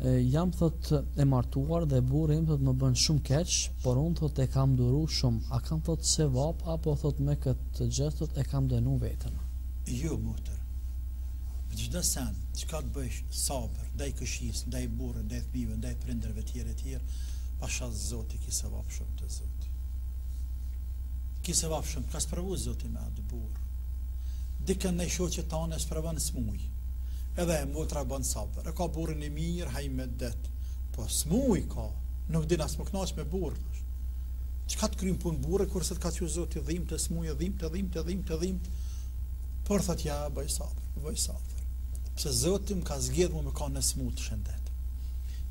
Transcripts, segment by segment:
Jam thot e martuar dhe burri im thot më bën shumë keq, por unë thot e kam duru shumë. A kam thot sevap apo thot me këtë gjë thot e kam dënu veten? Jo, motër. Çdo sen, çka të bësh sabër, ndaj këshis, ndaj burrit, ndaj fëmijëve, ndaj prindërve tjerë, pasha Zoti ki sevap shumë të Zoti. Ki sevap shumë, ka spravu Zoti me atë burr. Dikën në shoqet tane spravan smuj. Edhe e motra bën sabër. E ka burrin e mirë, haj me det. Po smuj ka, nuk din as më knaq me burr. Çka të krym pun burrë kurse të ka thënë Zoti dhimbë të smuj, dhimbë të. Por thot ja bëj sabër. Pse Zoti më ka zgjedhur më ka në smut shëndet.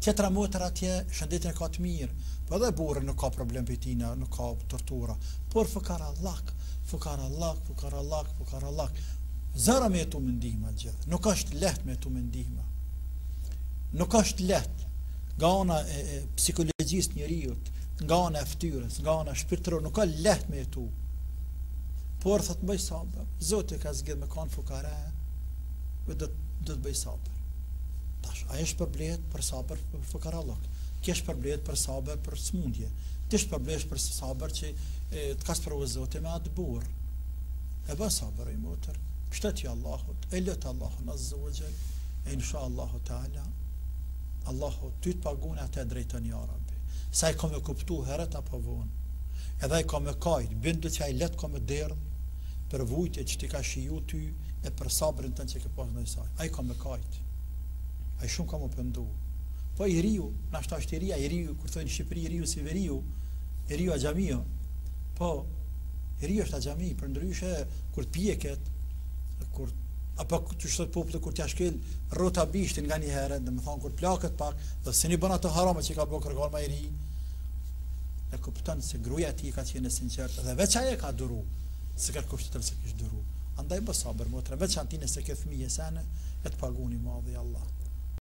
Tjetra motra atje shëndetin e ka të mirë, po edhe burri nuk ka problem për tina, nuk ka tortura, por fukarallak. Zara me tu më ndihma gjithë, nuk është lehtë me tu më ndihma. Nuk është lehtë, nga ana e psikologjisë njeriut, nga ana e ftyrës, nga ana shpirtërore, nuk ka lehtë me tu. Por thot bëj sabër, Zoti ka zgjedhur me kanë fukara, do të bëj sabër. Tash, a është përblet për sabër për fukarallok, kjo është përblet për sabër për smundje, ti është përblet për sabër që të ka spravu Zoti me atë burr. E bë sabër i motër, shtetja Allahut, e lutë Allahun azza wa jall, e inshallah taala Allahu ty të pagun atë drejtën ja Rabbi. Sa i kam e kuptu herët apo vonë. Edhe i kam e kajt, bindu që ai let kam e derdh për vujtje që ti ka shiju ty e për sabrin tënë që ke pas në isaj. Ai kam e kajt. Ai shumë kam u pëndu. Po i riu, nashta është i riu, kur thënë Shqipëri i riu si veriu, i riu a gjamio. Po, i riu është a gjami, për ndryshe, kur t'pjeket, apo që shtot popullë kur t'ja shkel rrota bishtin nga një herë, dhe më thonë kur plakët pak, dhe se një bëna të harama që ka bërë kërgar ma i ri, e kupton se gruaja e tij ka qenë sinqert dhe veç ajo ka duru, se ka kuptuar se kish duru. Andaj bë sabër motra, veçanti nëse ke fëmijë sane, e të paguni madhi Allah.